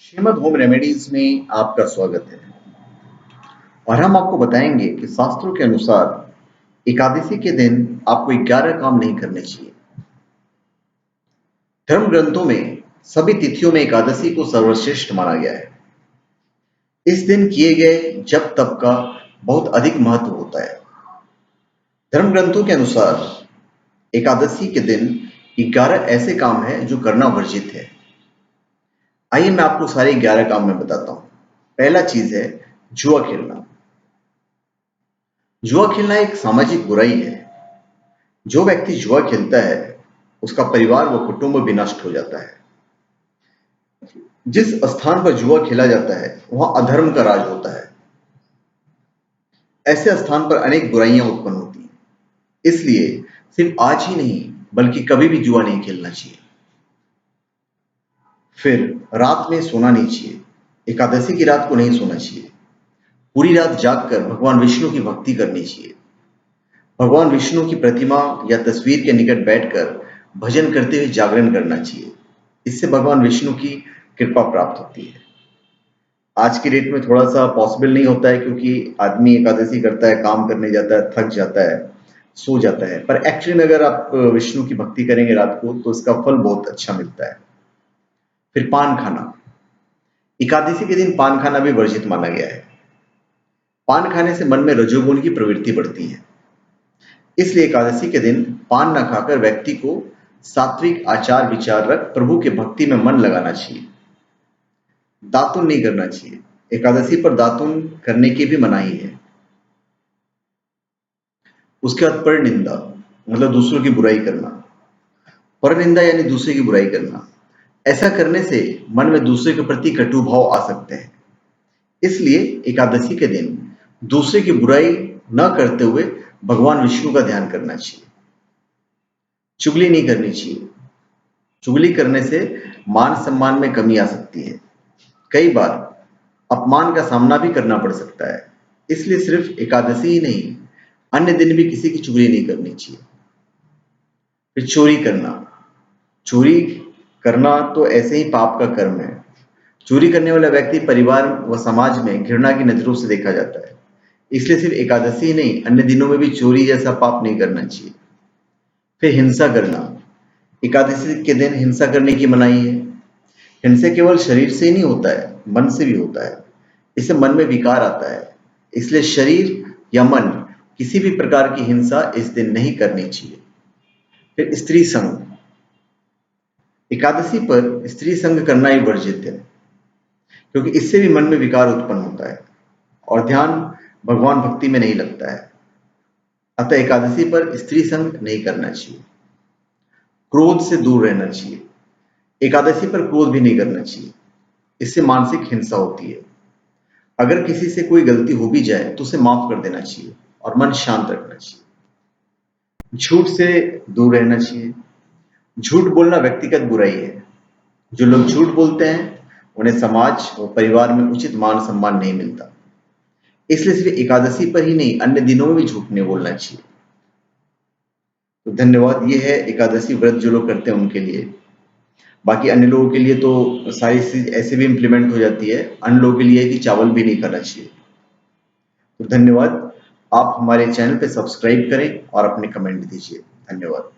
Shrimad home remedies में आपका स्वागत है और हम आपको बताएंगे कि शास्त्रों के अनुसार एकादशी के दिन आपको 11 काम नहीं करने चाहिए। धर्म ग्रंथों में सभी तिथियों में एकादशी को सर्वश्रेष्ठ माना गया है। इस दिन किए गए जप तप का बहुत अधिक महत्व होता है। धर्म ग्रंथों के अनुसार एकादशी के दिन 11 ऐसे काम हैं जो करना वर्जित है। आइए मैं आपको सारे 11 काम में बताता हूं। पहला चीज है जुआ खेलना। जुआ खेलना एक सामाजिक बुराई है। जो व्यक्ति जुआ खेलता है उसका परिवार व कुटुंब भी नष्ट हो जाता है। जिस स्थान पर जुआ खेला जाता है वहां अधर्म का राज होता है। ऐसे स्थान पर अनेक बुराइयां उत्पन्न होती हैं। इसलिए सिर्फ आज ही नहीं बल्कि कभी भी जुआ नहीं खेलना चाहिए। फिर रात में सोना नहीं चाहिए। एकादशी की रात को नहीं सोना चाहिए। पूरी रात जागकर भगवान विष्णु की भक्ति करनी चाहिए। भगवान विष्णु की प्रतिमा या तस्वीर के निकट बैठकर भजन करते हुए जागरण करना चाहिए। इससे भगवान विष्णु की कृपा प्राप्त होती है। आज की डेट में थोड़ा सा पॉसिबल नहीं होता है क्योंकि आदमी एकादशी करता है, काम करने जाता है, थक जाता है, सो जाता है, पर एक्चुअली में अगर आप विष्णु की भक्ति करेंगे रात को तो इसका फल बहुत अच्छा मिलता है। फिर पान खाना। एकादशी के दिन पान खाना भी वर्जित माना गया है। पान खाने से मन में रजोगुण की प्रवृत्ति बढ़ती है। इसलिए एकादशी के दिन पान न खाकर व्यक्ति को सात्विक आचार विचार रख प्रभु के भक्ति में मन लगाना चाहिए। दातुन नहीं करना चाहिए। एकादशी पर दातुन करने की भी मनाही है। उसके बाद परनिंदा मतलब दूसरों की बुराई करना। परनिंदा यानी दूसरे की बुराई करना। ऐसा करने से मन में दूसरे के प्रति कटु भाव आ सकते हैं। इसलिए एकादशी के दिन दूसरे की बुराई न करते हुए भगवान विष्णु का ध्यान करना चाहिए। चुगली नहीं करनी चाहिए। चुगली करने से मान सम्मान में कमी आ सकती है। कई बार अपमान का सामना भी करना पड़ सकता है। इसलिए सिर्फ एकादशी ही नहीं अन्य दिन भी किसी की चुगली नहीं करनी चाहिए। फिर चोरी करना। चोरी करना तो ऐसे ही पाप का कर्म है। चोरी करने वाला व्यक्ति परिवार व समाज में घृणा की नजरों से देखा जाता है। इसलिए सिर्फ एकादशी ही नहीं अन्य दिनों में भी चोरी जैसा पाप नहीं करना चाहिए। फिर हिंसा करना। एकादशी के दिन हिंसा करने की मनाही है। हिंसा केवल शरीर से ही नहीं होता है, मन से भी होता है। इससे मन में विकार आता है। इसलिए शरीर या मन किसी भी प्रकार की हिंसा इस दिन नहीं करनी चाहिए। फिर स्त्री संग। एकादशी पर स्त्री संग करना ही वर्जित है क्योंकि इससे भी मन में विकार उत्पन्न होता है और ध्यान भगवान भक्ति में नहीं लगता है। अतः एकादशी पर स्त्री संग नहीं करना चाहिए। क्रोध से दूर रहना चाहिए। एकादशी पर क्रोध भी नहीं करना चाहिए। इससे मानसिक हिंसा होती है। अगर किसी से कोई गलती हो भी जाए तो उसे माफ कर देना चाहिए और मन शांत रखना चाहिए। झूठ से दूर रहना चाहिए। झूठ बोलना व्यक्तिगत बुराई है। जो लोग झूठ बोलते हैं उन्हें समाज और परिवार में उचित मान सम्मान नहीं मिलता। इसलिए सिर्फ एकादशी पर ही नहीं अन्य दिनों में भी झूठ नहीं बोलना चाहिए। तो धन्यवाद। ये है एकादशी व्रत जो लोग करते हैं उनके लिए। बाकी अन्य लोगों के लिए तो सारी चीज ऐसे भी इम्प्लीमेंट हो जाती है। अन्य लोगों के लिए कि चावल भी नहीं खाना चाहिए। तो धन्यवाद। आप हमारे चैनल पे सब्सक्राइब करें और अपने कमेंट दीजिए। धन्यवाद।